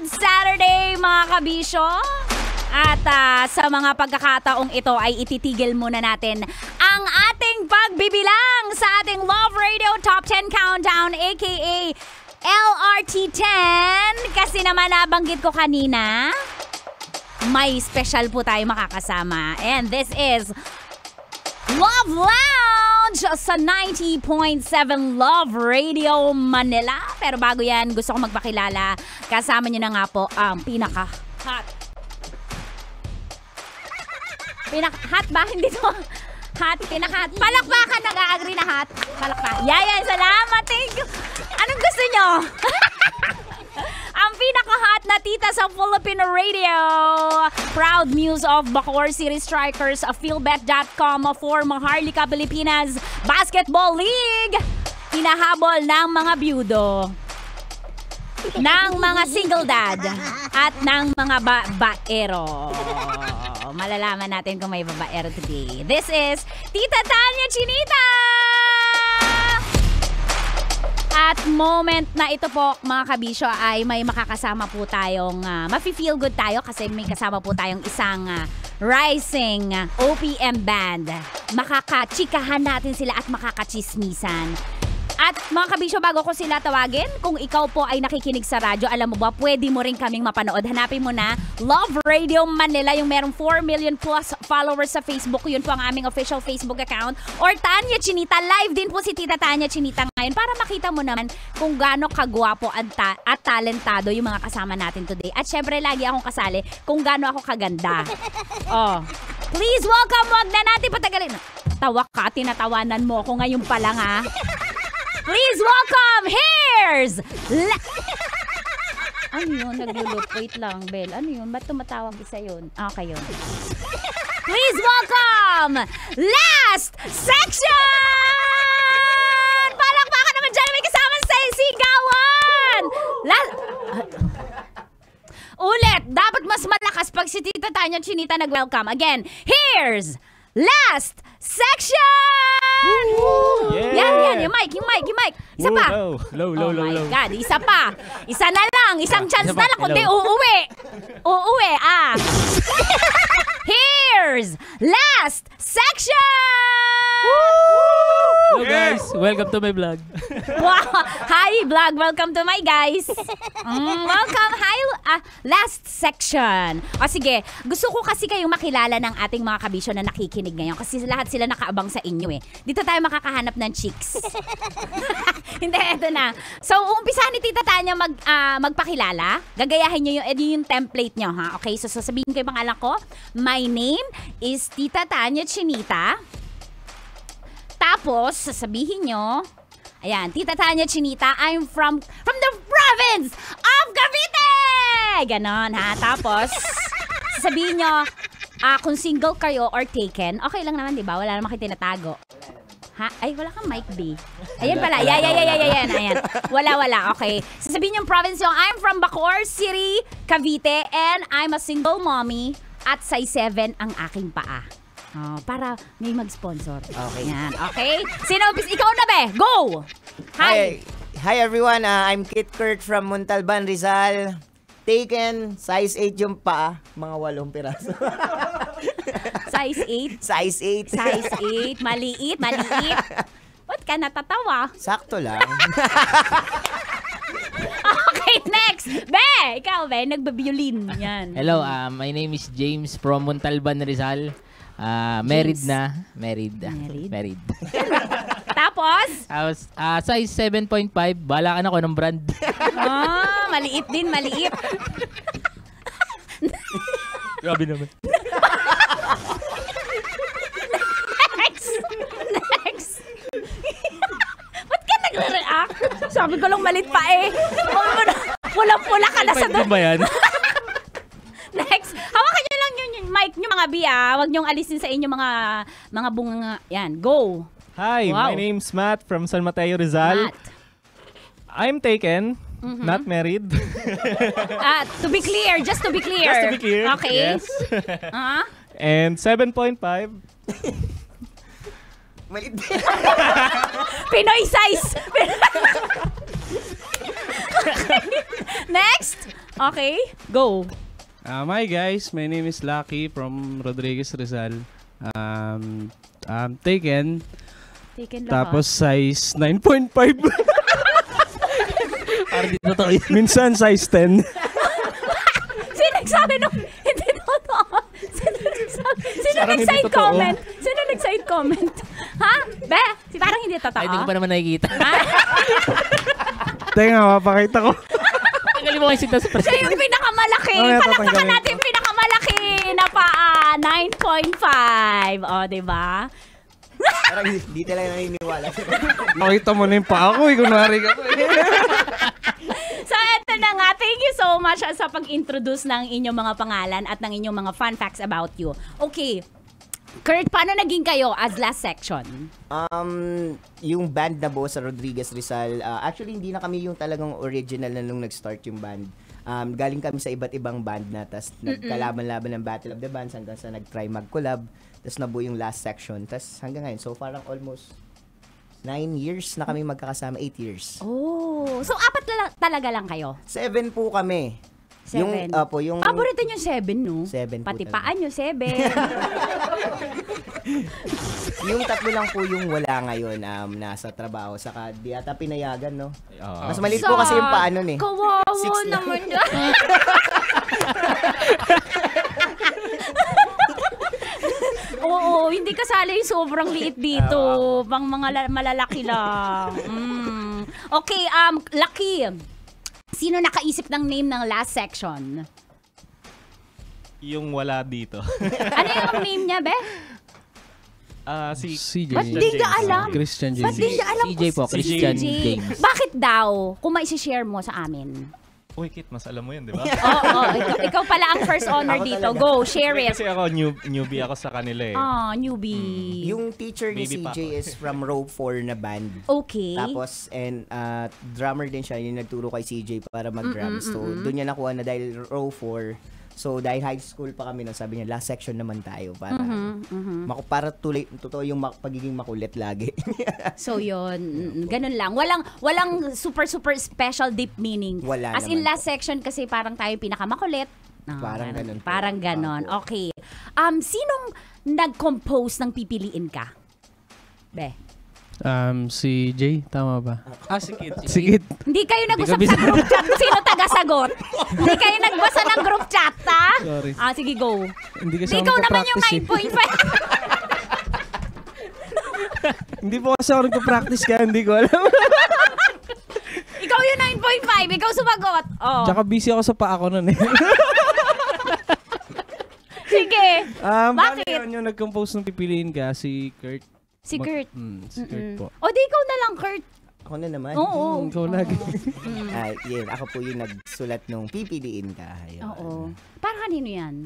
Good Saturday mga kabisyo! At sa mga pagkakataong ito ay ititigil muna natin ang ating pagbibilang sa ating Love Radio Top 10 Countdown aka LRT 10 kasi naman nabanggit ko kanina may special po tayo makakasama and this is Love Lounge sa 90.7 Love Radio Manila. Pero bago yan, gusto ko magpakilala. Kasama nyo na nga po ang pinaka-hot. Pinaka-hot ba? Hindi to. Hot, pinaka-hot. Palakpakan, nag-a-agree na hot. Palakpakan. Yayan, salamat. Thank you. Anong gusto nyo? Ang pinaka-hot na tita sa Filipino radio. Proud muse of Bacoor City Strikers, Philbet.com for Maharlika Pilipinas Basketball League. Hinahabol ng mga byudo, ng mga single dad, at ng mga babaero. Malalaman natin kung may babaero today. This is Tita Tanya Chinita! At moment na ito po mga kabisyo ay may makakasama po tayong mafe-feel good tayo kasi may kasama po tayong isang rising OPM band. Makakachikahan natin sila at makakachismisan. At mga kabisyo, bago ko sila tawagin, kung ikaw po ay nakikinig sa radyo, alam mo ba, pwede mo rin kaming mapanood. Hanapin mo na Love Radio Manila, yung merong 4 million plus followers sa Facebook. Yun po ang aming official Facebook account. Or Tanya Chinita, live din po si Tita Tanya Chinita ngayon para makita mo naman kung gaano kagwapo at talentado yung mga kasama natin today. At syempre, lagi akong kasali kung gaano ako kaganda. Oh. Please welcome, wag na natin patagalin. Tawa ka, tinatawanan mo ako ngayon pa lang ha. Please welcome, here's... Ano yun? Naglulot. Wait lang, Bel. Ano yun? Ba't tumatawag isa yun? Okay yun. Please welcome, last section! Palakpakan naman dyan. May kasama sa sigawan! Ulit. Dapat mas malakas pag si Tita Tanya Chinita nag-welcome. Again, here's last section! Yeah. Yan, yung mic. Isa pa. Low. Oh my God, isa pa. Isa na lang, isang chance na lang, kundi uuwi, Here's last section! Hello guys, welcome to my vlog. Wow. Hi vlog, welcome to my guys. Welcome, hi, last section. O sige, gusto ko kasi kayong makilala ng ating mga kabisyo na nakikinig ngayon kasi lahat sila nakaabang sa inyo eh. Dito tayo makakahanap ng chicks. Hindi, eto na. So, umpisa ni Tita Tanya magpakilala. Gagayahin nyo yung template nyo, ha? Okay, so sasabihin ko yung pangalan ko. My name is Tita Tanya Chinita. Tapos, sasabihin nyo, ayan, Tita Tanya Chinita, I'm from the province of Cavite! Ganon, ha? Tapos, sasabihin nyo, kung single kayo or taken, okay lang naman, di ba? Wala naman kayo tinatago. Ha? Ay, wala kang mic, B. Ayan pala. Ayan. Wala. Okay. Sasabihin yung province yung, I'm from Bacoor City, Cavite, and I'm a single mommy at size 7 ang aking paa. Oh, para may mag-sponsor. Okay. Yan. Okay? Sino? Ikaw na, be. Go! Hi. Hi everyone. I'm Kit Kurt from Montalban, Rizal. Taken, size 8 yung paa. Mga 8 piraso. Size 8? Size 8. Size 8. Maliit. Ba't ka natatawa? Sakto lang. Okay, next. Be, ikaw, be, nagbabiolin. Yan. Hello, my name is James from Montalban, Rizal. Married na. Married. Tapos? Size 7.5. Bala ka na ko ng brand. Maliit din, maliit. Grabe naman. Next. Ba't ka nagre-react? Sabi ko lang malit pa eh. Walang pula ka na sa doon. ba yan? Next. Hawakan nyo lang yung mic nyo mga biya. Huwag nyong alisin sa inyo mga bunga. Yan, go. Hi, Wow. my name's Matt from San Mateo, Rizal. Matt. I'm taken, not married. To be clear, just to be clear. Just to be clear. Okay. Yes. And And 7.5. Malit. Pinoy size. Next. Okay, go. Hi guys, my name is Lucky from Rodriguez Rizal. I'm taken. Taken Tapos size 9.5. Parang di totoo yun. Minsan size 10. Sino nagsabi nung hindi totoo? Sino Parang hindi nag-side totoo. comment? Sino nag-side comment? Ha? Be, parang hindi totoo. Ay, hindi ko pa naman nakikita. Teka, mapakita ko. Tanggalin mo kasi ito sa Siya yung pinakamalaki. Mamaya Palakpakan tatanggalin natin yung pinakamalaki na paa. 9.5. O, diba? Parang hindi talaga naniniwala. Makita mo na yung paa ko. Kunwari ka. So, eto na nga. Thank you so much sa pag-introduce ng inyong mga pangalan at ng inyong mga fun facts about you. Okay. Kurt, paano naging kayo as last section? Yung band na buo sa Rodriguez Rizal, actually hindi na kami yung talagang original na nung nag-start yung band. Galing kami sa iba't ibang band na, tas nagkalaban-laban ng Battle of the Bands hanggang sa nag-try mag-collab, tas nabuo yung last section, tas hanggang ngayon. So parang almost 9 years na kami magkakasama, 8 years. Oh, so apat talaga lang kayo? 7 po kami. 7. Yung Paborito nyo 7, no? 7 po Pati talaga. paan nyo 7. Yung tatlo lang po yung wala ngayon, nasa trabaho, saka di ata pinayagan, no? Mas maliit po kasi yung paano eh. Kawawa 6 na. naman. Oo, hindi kasali yung sobrang liit dito. Pang mga malalaki lang. Okay, Lucky. Sino nakaisip ng name ng last section? Yung wala dito. Ano yung name niya, be? Si CJ. Ba't di ka alam? Christian Ba't James. di niya alam CJ po, Christian James. Bakit daw? Kung maisi-share mo sa amin. Uy, Kit, mas alam mo yun, di ba? Oo, ikaw pala ang first honor Ako dito. talaga. Go, share it. Kasi ako, newbie ako sa kanila eh. Newbie. Yung teacher ni Baby pa CJ ako. is from row 4 na band. Okay. Tapos, drummer din siya, yung nagturo kay CJ para mag-drum. So, doon niya nakuha na dahil row 4. So, dahil high school pa kami, sabi niya, last section naman tayo. Para, para totoo yung pagiging makulit lagi. So yun, ganun lang. Walang super special deep meaning. Wala As in naman last section kasi parang tayo pinakamakulit. Parang ganun po. Parang ganon. Opo. Okay. Sinong nag-compose ng pipiliin ka? Be. Si Jay, tama ba? Si Kit. Si Kit. Hindi kayo nag-usap sa group chat. Sino taga-sagot? Hindi kayo nagbasa ng group chat, ha? Sorry. Sige, go. Hindi kasi Ikaw ako naman yung nagpa-practice 9.5. Hindi po kasi ako nagpa-practice kaya hindi ko alam. Ikaw yung 9.5. Ikaw sumagot. Oh. Tsaka busy ako sa paa ko nun eh. Sige. Bakit? Bakit? Yung nag-compose ng pipiliin ka, si Kurt. Si Kurt. Si Kurt po. O di ikaw na lang, Kurt. Ako na naman. Oo. Ikaw lagi. Yun, ako po yung nagsulat nung pipiliin ka. Ayun. Oo. Para kanino yan?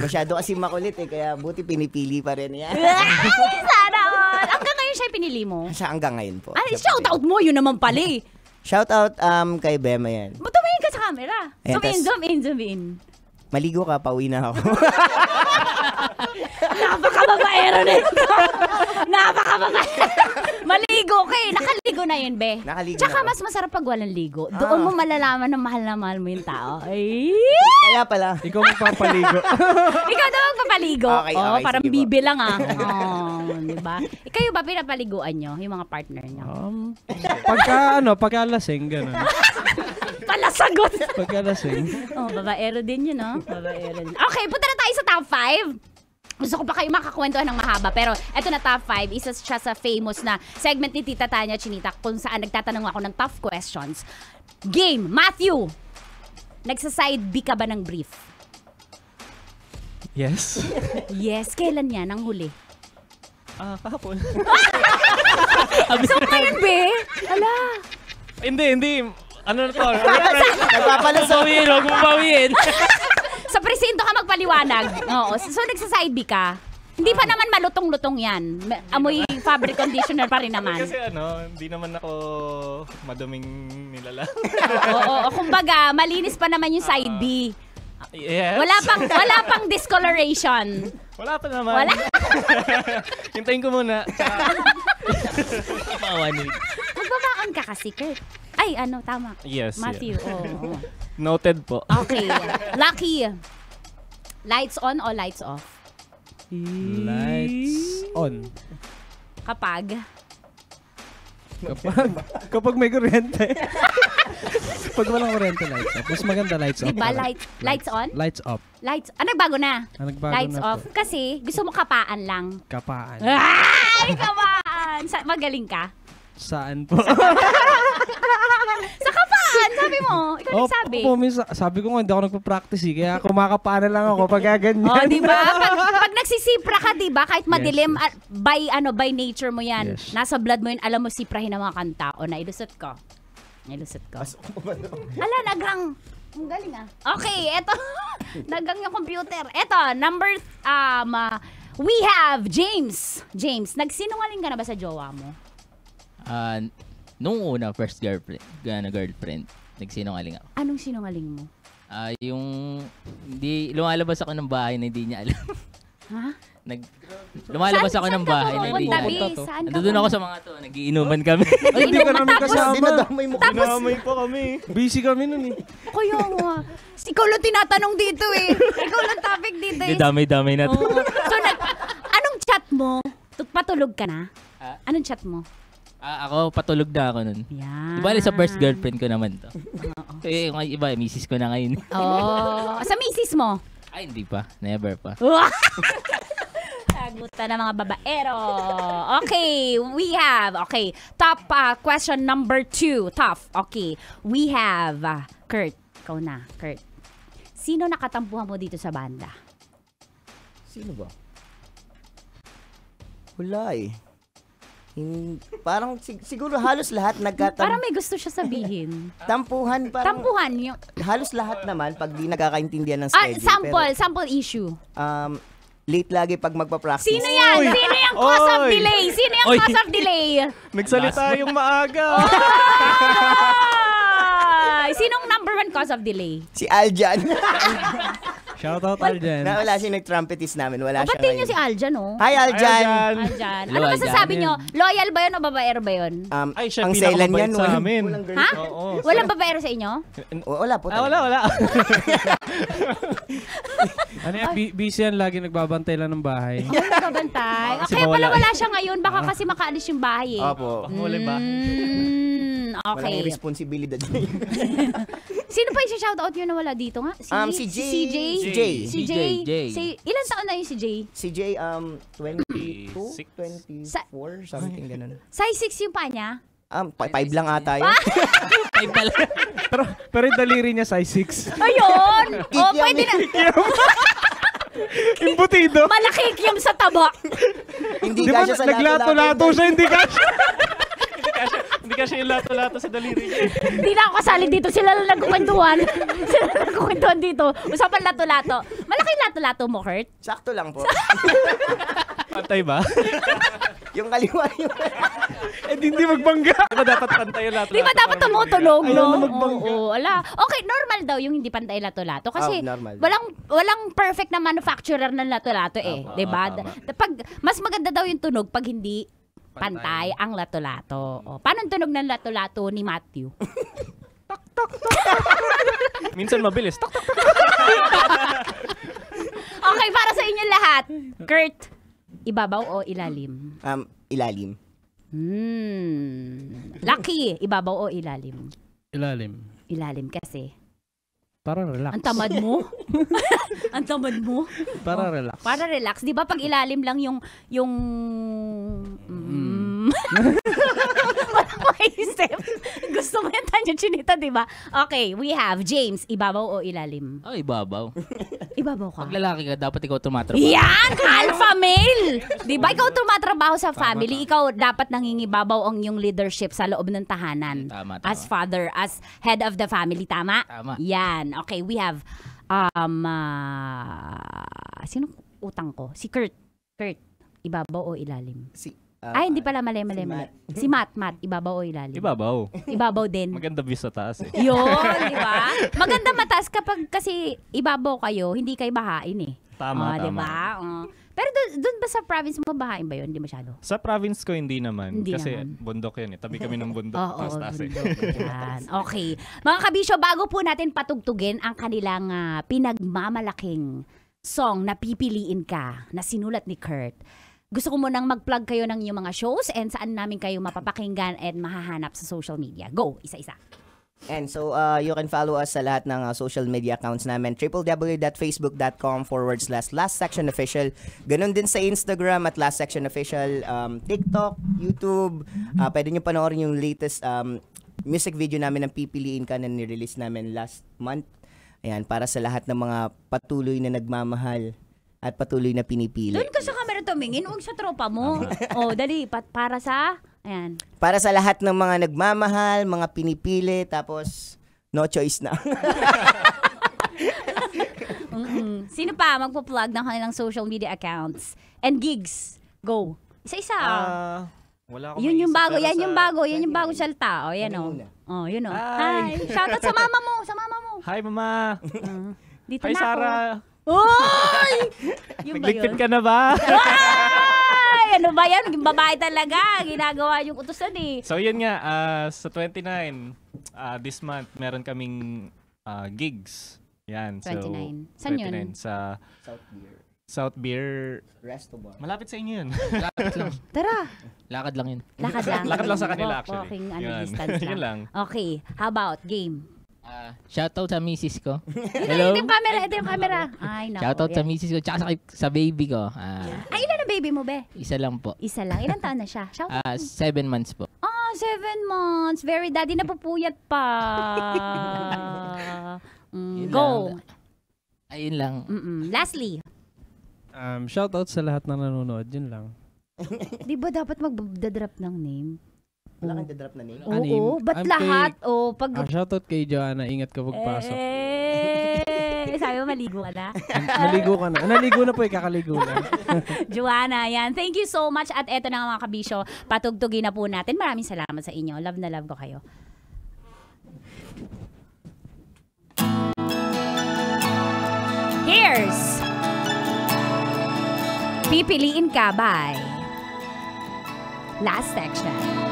Masyado kasi makulit eh, kaya buti pinipili pa rin yan. Ay, sana all. Hanggang ngayon siya pinili mo. Siya hanggang ngayon po. Ay, Siya shout out mo. Yun naman pala eh. Shout out kay Bema yan. Tumingin ka sa camera. Ayan, Zoom in. Maligo ka, pauwi na ako. Napakababaero na ito. Napakababaero. Maligo ka eh. Nakaligo na yun, be. Nakaligo Tsaka na ako. mas masarap pag walang ligo. Doon mo malalaman na mahal mo yung tao. Ay! Kaya pala. Ikaw magpapaligo. Ikaw daw magpapaligo. Okay, Oo, okay, parang sige po. bibi lang ah. Diba? Ikaw ba pinapaliguan nyo? Yung mga partner nyo? Pagka lasing, gano'n. Pala sagot! Pagka lasing. Babaero din yun, no? Babaero din. Okay, punta na tayo sa top 5. Gusto ko pa kayo makakwentuhan ng mahaba. Pero eto na top 5. Isa siya sa famous na segment ni Tita Tanya Chinita kung saan nagtatanong ako ng tough questions. Game! Matthew! Nagsaside B ka ba ng brief? Yes. Yes. Kailan yan? Ang huli? Kahapon. So ngayon, be? Ala. Hindi. Ano na to? Nagpapalusot. Huwag mo bawiin. Sa presinto ka magpaliwanag. Oo. So nagsaside B ka? Hindi pa naman malutong-lutong yan. Amoy fabric conditioner pa rin naman. Kasi hindi naman ako maduming nilalang. Oo. Kumbaga, malinis pa naman yung side B. Yes. Wala pang discoloration. Wala pa naman. Wala. Hintayin ko muna. Maawa ni. Mayaman ka kasi, Kurt. Ay, tama. Yes. Matthew, Yeah. oo. Noted po. Okay. Lucky. Lights on o lights off? Lights on. Kapag? Kapag may kuryente. Pag walang kuryente, lights off. Mas maganda lights off. Diba lights on? Lights off. Nagbago na. Nagbago Lights na off. po. Kasi gusto mo kapaan lang. Kapaan. Ay, kapaan! Magaling ka? Saan po? Sa kapaan, sabi mo. Ikaw nagsabi. Sabi ko nga, hindi ako nagpa-practice eh. Kaya kumakapaan na lang ako pag ganyan. Oh, di ba? Pag nagsisipra ka, di ba? Kahit madilim, by nature mo yan. Yes. Nasa blood mo yun, alam mo siprahin ng mga kanta. O, nailusot ko. Ala, naghang. Ang galing ah. Okay, eto. Naghang yung computer. Eto, we have James. James, nagsinungaling ka na ba sa jowa mo? Nung una, first girlfriend, nagsinungaling ako. Anong sinungaling mo? Yung hindi lumalabas ako ng bahay na hindi niya alam. Ha? Lumalabas ako ng bahay na hindi niya alam. Saan ka Nandun ako sa mga to, nagiinuman kami. Ay, hindi ka namin kasama. Dinadamay mo. Dinamay po kami. Busy kami nun eh. Kaya nga. Ikaw lang tinatanong dito eh. Ikaw lang topic dito eh. Hindi, damay-damay na to. Oo. So, anong chat mo? Patulog ka na? Anong chat mo? Ako, patulog na ako nun. Yan. Di ba sa first girlfriend ko naman to? Eh, yung iba, misis ko na ngayon. Sa misis mo? Ay, hindi pa. Never pa. Sagutan ng mga babaero. Okay, top question number 2. Tough. Okay, we have, Kurt. Ikaw na, Kurt. Sino nakatampuhan mo dito sa banda? Sino ba? Wala eh. Parang siguro halos lahat Parang may gusto siya sabihin. tampuhan. Parang Tampuhan. Yung, halos lahat naman pag di nagkakaintindihan ng schedule. sample issue. Late lagi pag magpa-practice. Sino yan? Oy! Sino yung cause of Oy! delay? Sino yung Oy! cause of delay? Nagsalita yung maaga. Sinong number 1 cause of delay? Si Aljan. Shoutout Aljan. Wala siya nag-trumpetist namin. Wala siya Batiin niyo ngayon. si Aljan, oh. Hi, Aljan. Aljan. Hello, Ano masasabi Aljan. niyo? Loyal ba yun o babaero ba yun? Ay, siya ang selan pinakamabait yan. sa amin. Walang girl. Ha? Oo. Walang babaero sa inyo? Wala po. Wala. Ano yan? Busy yan. Lagi nagbabantay lang ng bahay. Ako nagbabantay. Kasi Kaya pala mawala. wala siya ngayon. Baka kasi makaalis yung bahay eh. Opo. Wala ba? Walang Okay. responsibilidad. Sino pa yung shoutout yun na wala dito nga? Si Jay. CJ? Si Jay. Si Jay. Jay. Ilan taon na yung si Jay? Si Jay, 22, 26. 24, something ganun. Size 6 yung pa niya? 5 lang ata yun. Ay pala. Pero yung daliri niya size 6. Ayun! Kikiam Pwede na. Imbutido. Malaki yung sa taba. Hindi Di ba ka siya sa naglato-lato siya, hindi ka siya. Hindi kasi yung lato-lato sa daliri niya. Hindi na ako kasali dito. Sila lang nagkukwentuhan. Sila lang nagkukwentuhan dito. Usapan lato-lato. Malaki yung lato-lato mo, Kurt? Sakto lang po. Pantay ba? Yung kaliwa yung... Hindi magbangga. Di ba dapat pantay yung lato-lato? Di ba dapat tumutunog, Ayaw no? na magbangga. Oo, ala. Okay, normal daw yung hindi pantay lato-lato. Kasi normal. walang perfect na manufacturer ng lato-lato eh. Di ba? Pag, mas maganda daw yung tunog pag hindi pantay ang lato-lato. O, paano ang tunog ng lato-lato ni Matthew? Minsan mabilis. Tok, tok. Okay, para sa inyo lahat. Kurt, ibabaw o ilalim? Ilalim. Lucky, ibabaw o ilalim? Ilalim. Ilalim kasi. Para relax. Ang tamad mo. Ang tamad mo. Para relax. Para relax. Di ba pag ilalim lang yung walang maisip. Gusto mo yung Tanya Chinita, di ba? Okay, we have James. Ibabaw o ilalim? Oh, ibabaw. Ibabaw ka. Pag lalaki ka, dapat ikaw tumatrabaho. Yan! Alpha male! Di ba? Ikaw tumatrabaho sa family. Ikaw dapat nangingibabaw ang yung leadership sa loob ng tahanan. Tama. As father, as head of the family. Tama? Tama. Yan. Okay, we have sino utang ko? Si Kurt. Kurt, ibabaw o ilalim? Ay, hindi pala mali. Si Matt. Ibabaw o ilalim? Ibabaw. Ibabaw din. Maganda view sa taas eh. Yun, di ba? Maganda mataas kapag kasi ibabaw kayo, hindi kayo bahain eh. Tama, Di tama. ba? Pero doon ba sa province mo, bahain ba yun? Hindi masyado? Sa province ko, hindi naman. Hindi kasi naman. bundok yan eh. Tabi kami ng bundok. Taas-taas eh. Yan. Okay. Mga kabisyo, bago po natin patugtugin ang kanilang pinagmamalaking song na Pipiliin Ka na sinulat ni Kurt, gusto ko munang mag-plug kayo ng inyong mga shows and saan namin kayo mapapakinggan and mahahanap sa social media. Go! Isa-isa. And so, you can follow us sa lahat ng social media accounts namin. www.facebook.com/LastSectionOfficial. Ganun din sa Instagram at Last Section Official. TikTok, YouTube. Pwede nyo panoorin yung latest music video namin ng Pipiliin Ka na nirelease namin last month. Ayan, para sa lahat ng mga patuloy na nagmamahal at patuloy na pinipili. Doon ka sa camera tumingin, huwag sa tropa mo. Dali, para sa... Ayan. Para sa lahat ng mga nagmamahal, mga pinipili, tapos no choice na. Sino pa magpo-plug ng kanilang social media accounts and gigs? Go. Isa-isa. Wala akong Yun yung maisip, bago, pero yan sa- yung bago, yan yung bago salta. O, yan o. Oh, yun o. Hi. Shoutout sa mama mo, Hi, Mama! Dito Hi, na Sarah! ako. Oy! Yung ba Nagligpit yun? ka na ba? Ay, ano ba yan? Babae talaga. Ginagawa yung utusan eh. So, yun nga. Sa 29, this month, meron kaming gigs. Yan. 29. Saan yun? 29 sa South Beer. South Beer. Resto ba? Malapit sa inyo yun. Lakad lang. Tara. Lakad lang yun. Lakad lang. Lakad lang sa kanila, actually. Walking Yun. distance lang. Yun lang. Okay. How about game? Shoutout sa misis ko. Hello. Ito yung camera. Ay, naku. Shoutout sa Yan. misis ko. Tsaka sa baby ko. Ay, ilan ang baby mo, be? Isa lang po. Isa lang. Ilan taon na siya? Shout out. 7 months po. 7 months. Very daddy na pupuyat pa. Yun Go. lang. Ayun lang. Lastly, Shoutout sa lahat ng nanonood. Yun lang. di ba dapat magdadrop ng name? Wala kang dadrop na name? Anim. Oo, ba't I'm lahat? Pag... Shoutout kay Joanna. Ingat ka pagpasok. Sabi mo, maligo ka na. Naligo ka na. Naligo na po, kakaligo na. Joanna, yan. Thank you so much. At eto na nga mga kabisyo, patugtugin na po natin. Maraming salamat sa inyo. Love na love ko kayo. Here's Pipiliin Ka by Last Section.